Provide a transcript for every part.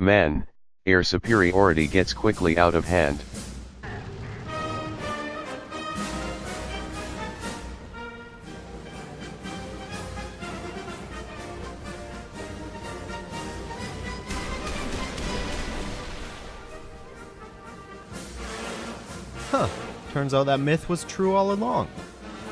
Man, air superiority gets quickly out of hand. Huh, turns out that myth was true all along.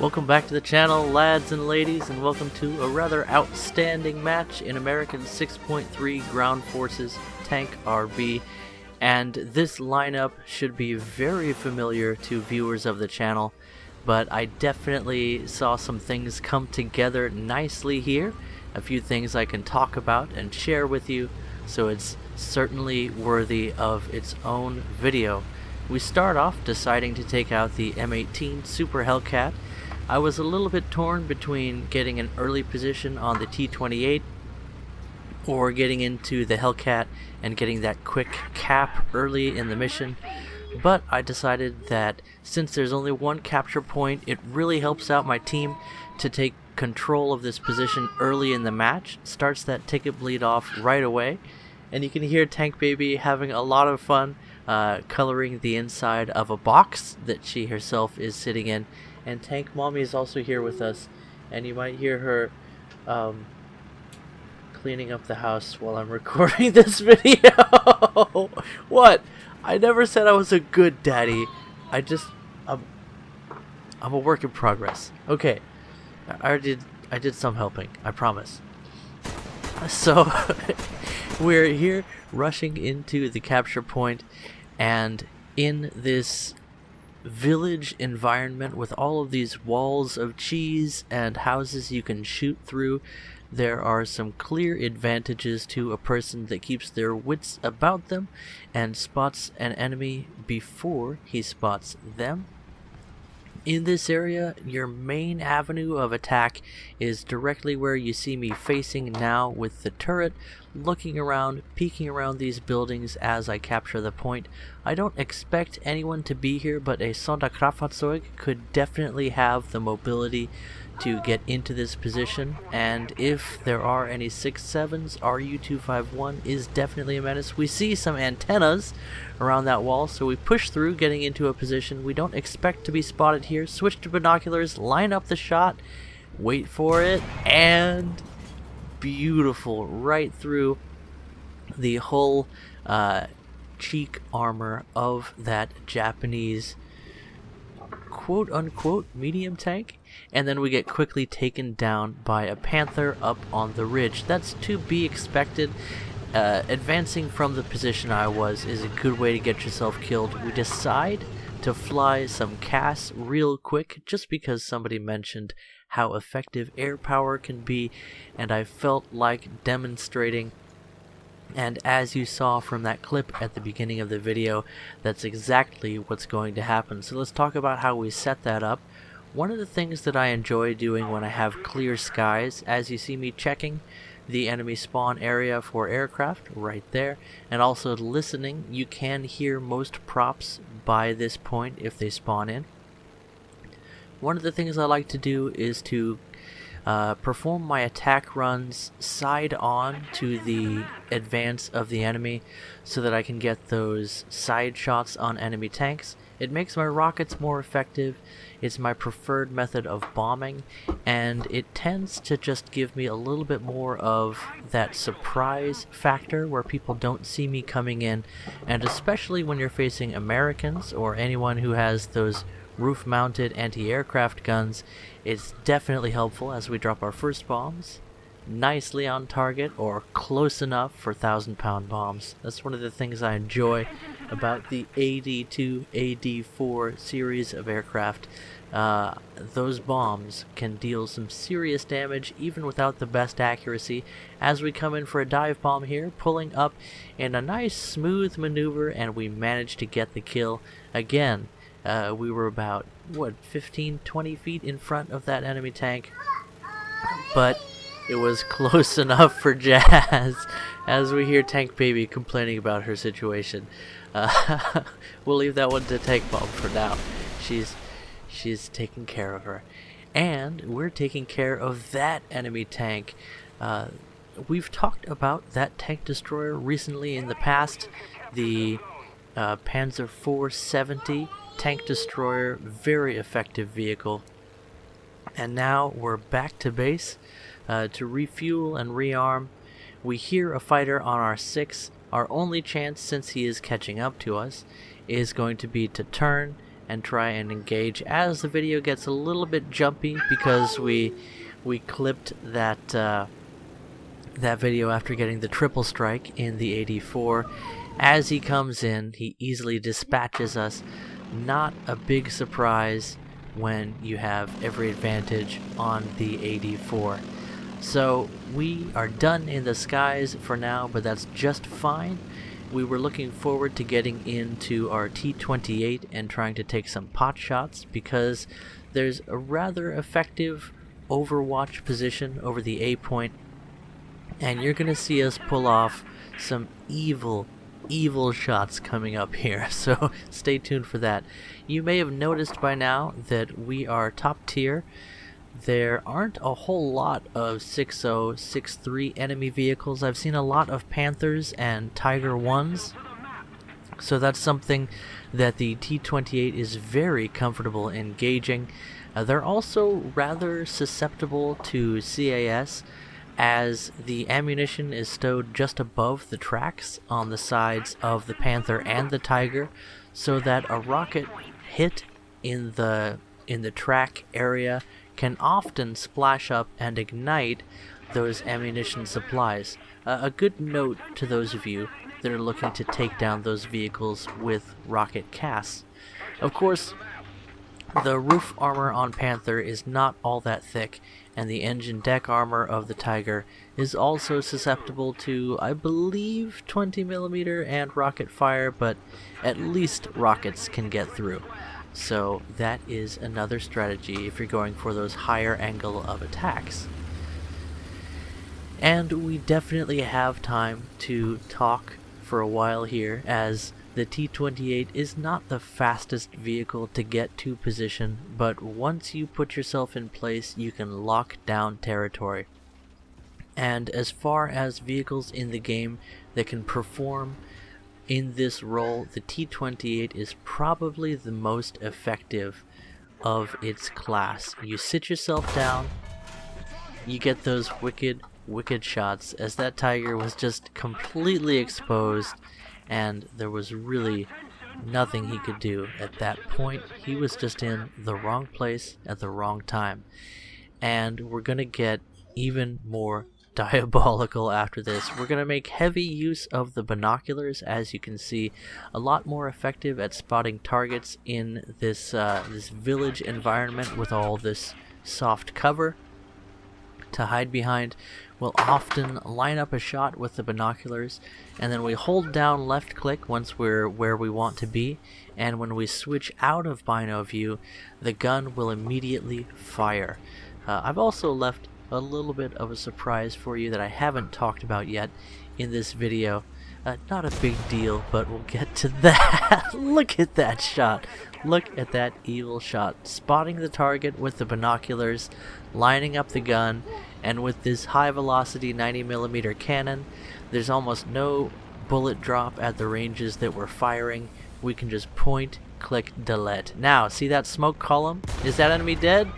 Welcome back to the channel, lads and ladies, and welcome to a rather outstanding match in American 6.3 Ground Forces Tank RB. And this lineup should be very familiar to viewers of the channel, but I definitely saw some things come together nicely here. A few things I can talk about and share with you, so it's certainly worthy of its own video. We start off deciding to take out the M18 Super Hellcat. I was a little bit torn between getting an early position on the T-28 or getting into the Hellcat and getting that quick cap early in the mission, but I decided that since there's only one capture point, it really helps out my team to take control of this position early in the match. Starts that ticket bleed off right away, and you can hear Tank Baby having a lot of fun coloring the inside of a box that she herself is sitting in. And Tank Mommy is also here with us, and you might hear her cleaning up the house while I'm recording this video. What? I never said I was a good daddy. I'm a work in progress. Okay, I did some helping, I promise. So we're here rushing into the capture point, and in this village environment with all of these walls of cheese and houses you can shoot through, there are some clear advantages to a person that keeps their wits about them and spots an enemy before he spots them. In this area, your main avenue of attack is directly where you see me facing now, with the turret looking around, peeking around these buildings as I capture the point. I don't expect anyone to be here, but a Sonderkraftfahrzeug could definitely have the mobility to get into this position, and if there are any 6.7s, RU-251 is definitely a menace. We see some antennas around that wall, so we push through, getting into a position we don't expect to be spotted here. Switch to binoculars, line up the shot, wait for it, and beautiful, right through the whole cheek armor of that Japanese quote-unquote medium tank, and then we get quickly taken down by a Panther up on the ridge. That's to be expected. Advancing from the position I was is a good way to get yourself killed. We decide to fly some CAS real quick just because somebody mentioned how effective air power can be, and I felt like demonstrating. And as you saw from that clip at the beginning of the video, that's exactly what's going to happen. So let's talk about how we set that up. One of the things that I enjoy doing when I have clear skies, as you see me checking the enemy spawn area for aircraft right there, and also listening, you can hear most props by this point if they spawn in. One of the things I like to do is to perform my attack runs side on to the advance of the enemy so that I can get those side shots on enemy tanks. It makes my rockets more effective, it's my preferred method of bombing, and it tends to just give me a little bit more of that surprise factor where people don't see me coming in, and especially when you're facing Americans or anyone who has those roof-mounted anti-aircraft guns, it's definitely helpful as we drop our first bombs nicely on target or close enough for 1,000-pound bombs. That's one of the things I enjoy about the AD2, AD4 series of aircraft. Those bombs can deal some serious damage even without the best accuracy. As we come in for a dive bomb here, pulling up in a nice smooth maneuver, and we manage to get the kill again. We were about, 15-20 feet in front of that enemy tank, but it was close enough for Jazz, as we hear Tank Baby complaining about her situation. We'll leave that one to Tank Mom for now. She's taking care of her. And we're taking care of that enemy tank. we've talked about that tank destroyer recently in the past, the Panzer 470 tank destroyer, very effective vehicle. And now we're back to base to refuel and rearm. We hear a fighter on our 6. Our only chance, since he is catching up to us, is going to be to turn and try and engage as the video gets a little bit jumpy because we clipped that that video after getting the triple strike in the 84. As he comes in, he easily dispatches us. Not a big surprise when you have every advantage on the 84. So we are done in the skies for now, but that's just fine. We were looking forward to getting into our T-28 and trying to take some pot shots because there's a rather effective overwatch position over the A point, and you're going to see us pull off some evil shots coming up here, so stay tuned for that. You may have noticed by now that we are top tier. There aren't a whole lot of 6.0, 6.3 enemy vehicles. I've seen a lot of Panthers and Tiger 1s, so that's something that the T-28 is very comfortable engaging. They're also rather susceptible to CAS, as the ammunition is stowed just above the tracks on the sides of the Panther and the Tiger, so that a rocket hit in the track area can often splash up and ignite those ammunition supplies. A good note to those of you that are looking to take down those vehicles with rocket CAS. Of course, the roof armor on Panther is not all that thick, and the engine deck armor of the Tiger is also susceptible to, I believe, 20mm and rocket fire, but at least rockets can get through. So that is another strategy if you're going for those higher angle of attacks. And we definitely have time to talk for a while here, as the T-28 is not the fastest vehicle to get to position, but once you put yourself in place, you can lock down territory. And as far as vehicles in the game that can perform in this role, the T-28 is probably the most effective of its class. You sit yourself down, you get those wicked shots, as that Tiger was just completely exposed, and there was really nothing he could do at that point. He was just in the wrong place at the wrong time. And we're gonna get even more diabolical after this. We're gonna make heavy use of the binoculars, as you can see, a lot more effective at spotting targets in this this village environment with all this soft cover to hide behind. We'll often line up a shot with the binoculars, and then we hold down left click once we're where we want to be, and when we switch out of bino view, the gun will immediately fire. I've also left a little bit of a surprise for you that I haven't talked about yet in this video. Not a big deal, but we'll get to that. Look at that shot. Look at that evil shot. Spotting the target with the binoculars, lining up the gun, and with this high velocity 90mm cannon, there's almost no bullet drop at the ranges that we're firing. We can just point, click, delete. Now, see that smoke column? Is that enemy dead?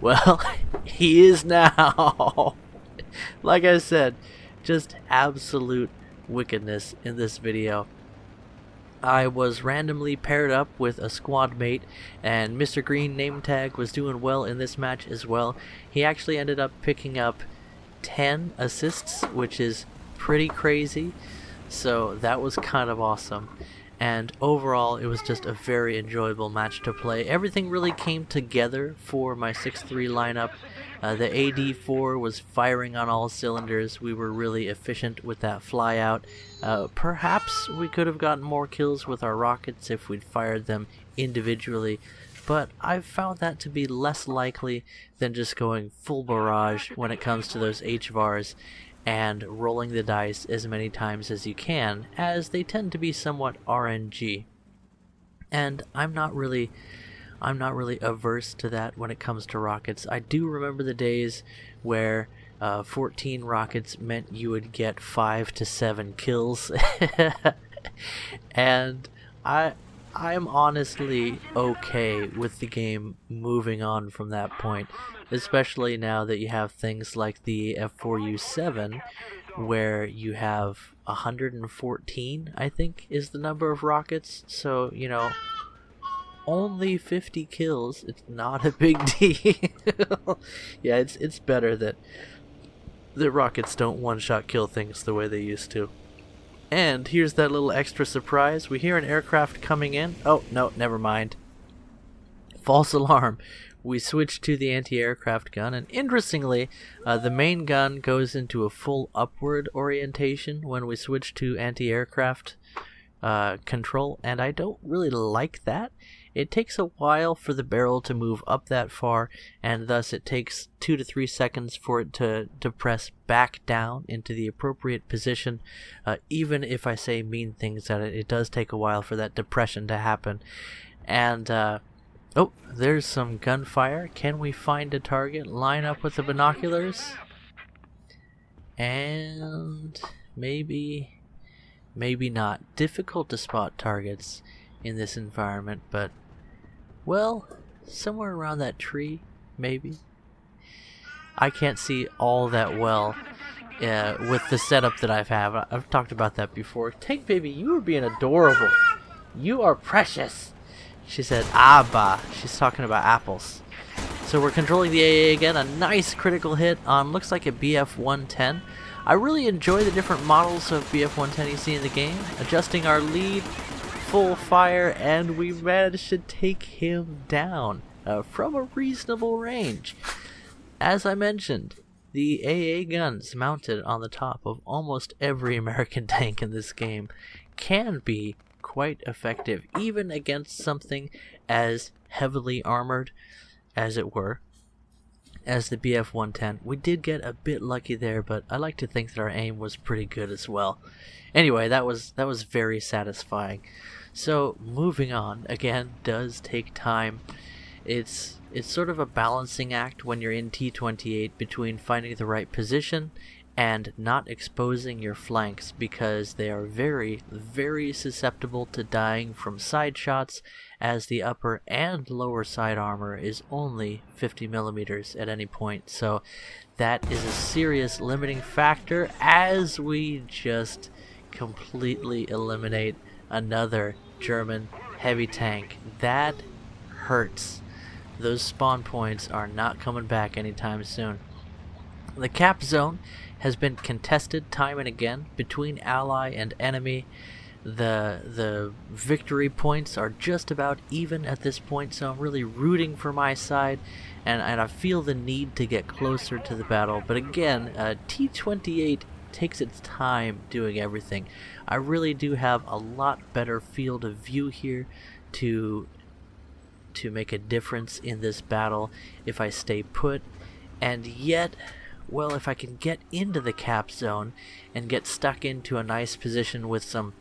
Well, he is now. Like I said, just absolute wickedness in this video. I was randomly paired up with a squad mate, and Mr. Green name tag was doing well in this match as well. He actually ended up picking up 10 assists, which is pretty crazy, so that was kind of awesome. And overall, it was just a very enjoyable match to play. Everything really came together for my 6-3 lineup. The AD4 was firing on all cylinders. We were really efficient with that flyout. Perhaps we could have gotten more kills with our rockets if we'd fired them individually, but I've found that to be less likely than just going full barrage when it comes to those HVARs and rolling the dice as many times as you can, as they tend to be somewhat RNG. And I'm not really averse to that when it comes to rockets. I do remember the days where 14 rockets meant you would get 5 to 7 kills. And I'm honestly okay with the game moving on from that point, especially now that you have things like the F4U7, where you have 114, I think, is the number of rockets. So, only 50 kills. It's not a big deal. Yeah, it's better that the rockets don't one-shot kill things the way they used to. And here's that little extra surprise. We hear an aircraft coming in. Oh, no, never mind. False alarm. We switch to the anti-aircraft gun, and interestingly, the main gun goes into a full upward orientation when we switch to anti-aircraft control, and I don't really like that. It takes a while for the barrel to move up that far, and thus it takes 2 to 3 seconds for it to press back down into the appropriate position. Even if I say mean things at it, it does take a while for that depression to happen. And, oh, there's some gunfire. Can we find a target? Line up with the binoculars? And maybe not. Difficult to spot targets in this environment, but, well, somewhere around that tree, maybe. I can't see all that well with the setup that I've talked about that before. Tank Baby, you are being adorable. You are precious. She said, Abba. She's talking about apples. So we're controlling the AA again. A nice critical hit on, looks like a BF-110. I really enjoy the different models of BF-110 you see in the game. Adjusting our lead, full fire, and we managed to take him down from a reasonable range. As I mentioned, the AA guns mounted on the top of almost every American tank in this game can be quite effective, even against something as heavily armored, as it were, as the BF-110. We did get a bit lucky there, but I like to think that our aim was pretty good as well. Anyway, that was very satisfying. So moving on, again, does take time. It's sort of a balancing act when you're in T-28 between finding the right position and not exposing your flanks, because they are very, very susceptible to dying from side shots, as the upper and lower side armor is only 50 millimeters at any point. So that is a serious limiting factor as we just completely eliminate another German heavy tank. That hurts. Those spawn points are not coming back anytime soon. The cap zone has been contested time and again between ally and enemy. The victory points are just about even at this point, so I'm really rooting for my side, and I feel the need to get closer to the battle. But again, T-28 takes its time doing everything. I really do have a lot better field of view here to make a difference in this battle if I stay put, and yet, well, if I can get into the cap zone and get stuck into a nice position with some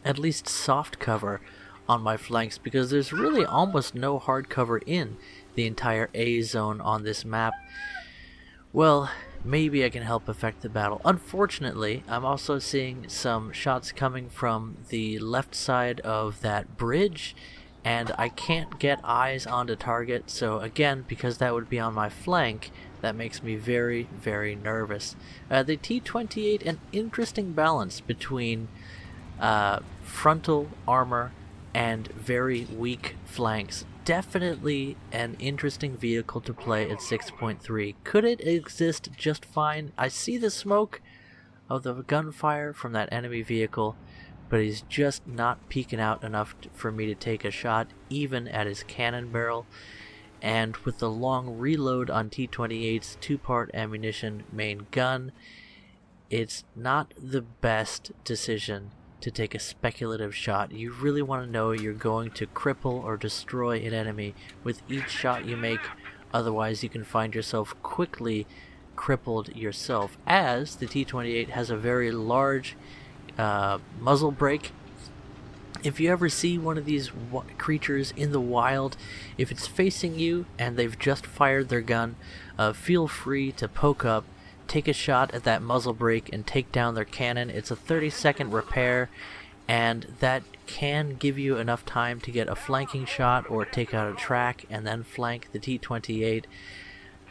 at least soft cover on my flanks, because there's really almost no hard cover in the entire A zone on this map, well, maybe I can help affect the battle. Unfortunately, I'm also seeing some shots coming from the left side of that bridge, and I can't get eyes onto target, so again, because that would be on my flank, that makes me very, very nervous. The T-28, an interesting balance between frontal armor and very weak flanks. Definitely an interesting vehicle to play at 6.3. Could it exist just fine? I see the smoke of the gunfire from that enemy vehicle, but he's just not peeking out enough for me to take a shot, even at his cannon barrel. And with the long reload on T-28's 2-part ammunition main gun, it's not the best decision to take a speculative shot. You really want to know you're going to cripple or destroy an enemy with each shot you make, otherwise you can find yourself quickly crippled yourself, as the T-28 has a very large muzzle brake. If you ever see one of these creatures in the wild, if it's facing you and they've just fired their gun, feel free to poke up take a shot at that muzzle brake and take down their cannon. It's a 30-second repair, and that can give you enough time to get a flanking shot or take out a track and then flank the T-28.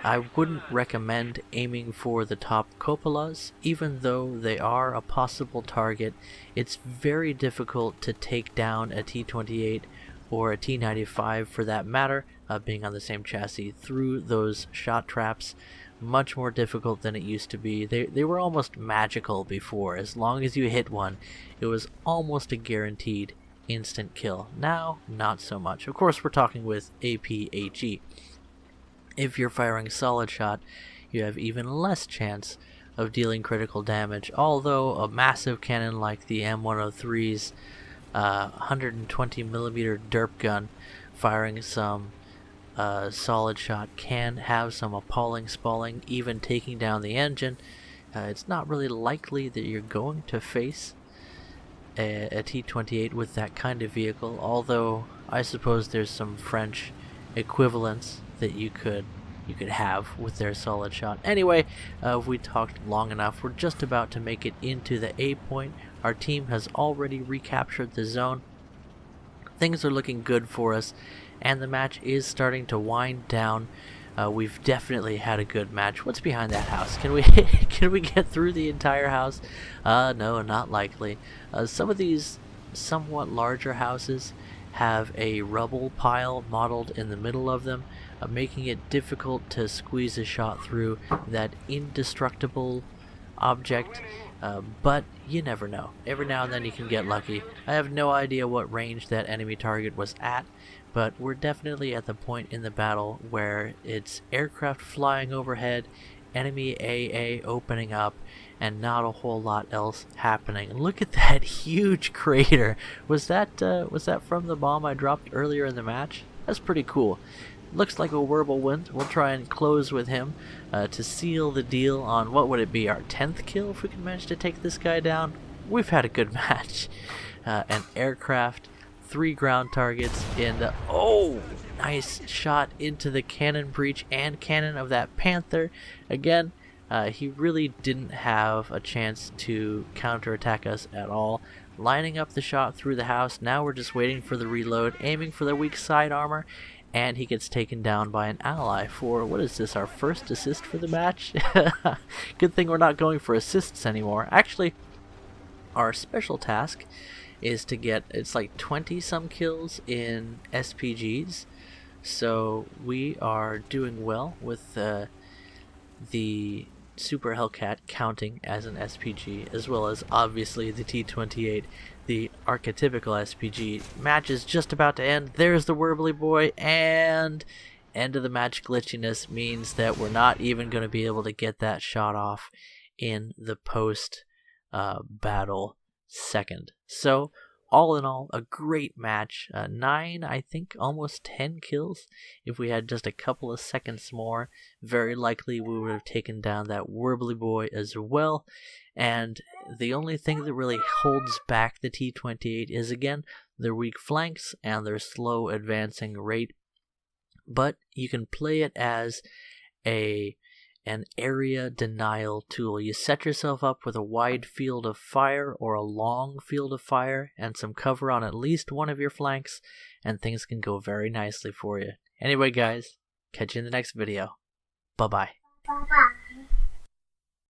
I wouldn't recommend aiming for the top cupolas, even though they are a possible target. It's very difficult to take down a T-28 or a T-95 for that matter, being on the same chassis, through those shot traps. Much more difficult than it used to be. They were almost magical before. As long as you hit one, it was almost a guaranteed instant kill. Now, not so much. Of course, we're talking with APHE. If you're firing solid shot, you have even less chance of dealing critical damage, although a massive cannon like the M103's 120mm derp gun firing some solid shot can have some appalling spalling, even taking down the engine. It's not really likely that you're going to face a T-28 with that kind of vehicle, although I suppose there's some French equivalents that you could have with their solid shot. Anyway, we talked long enough. We're just about to make it into the A point. Our team has already recaptured the zone. Things are looking good for us, and the match is starting to wind down. We've definitely had a good match. What's behind that house? Can we can we get through the entire house? No, not likely. Some of these somewhat larger houses have a rubble pile modeled in the middle of them, making it difficult to squeeze a shot through that indestructible object, but you never know. Every now and then you can get lucky. I have no idea what range that enemy target was at, but we're definitely at the point in the battle where it's aircraft flying overhead, enemy AA opening up, and not a whole lot else happening. And look at that huge crater. Was that from the bomb I dropped earlier in the match? That's pretty cool. Looks like a whirlwind. We'll try and close with him to seal the deal on, what would it be, our 10th kill if we can manage to take this guy down? We've had a good match. An aircraft, 3 ground targets in the... Oh! Nice shot into the cannon breech and cannon of that Panther. Again, he really didn't have a chance to counterattack us at all. Lining up the shot through the house. Now we're just waiting for the reload, aiming for the weak side armor, and he gets taken down by an ally for, what is this, our first assist for the match? Good thing we're not going for assists anymore. Actually, our special task is to get, it's like 20 some kills in SPGs, so we are doing well with the Super Hellcat counting as an SPG, as well as obviously the T-28, the archetypical SPG. Match is just about to end. There's the Warbly Boy, and end of the match glitchiness means that we're not even going to be able to get that shot off in the post battle second. So all in all, a great match. 9, I think, almost 10 kills. If we had just a couple of seconds more, very likely we would have taken down that Warbly Boy as well. And the only thing that really holds back the T-28 is, again, their weak flanks and their slow advancing rate. But you can play it as an area denial tool. You set yourself up with a wide field of fire or a long field of fire and some cover on at least one of your flanks, and things can go very nicely for you. Anyway, guys, catch you in the next video. Bye-bye.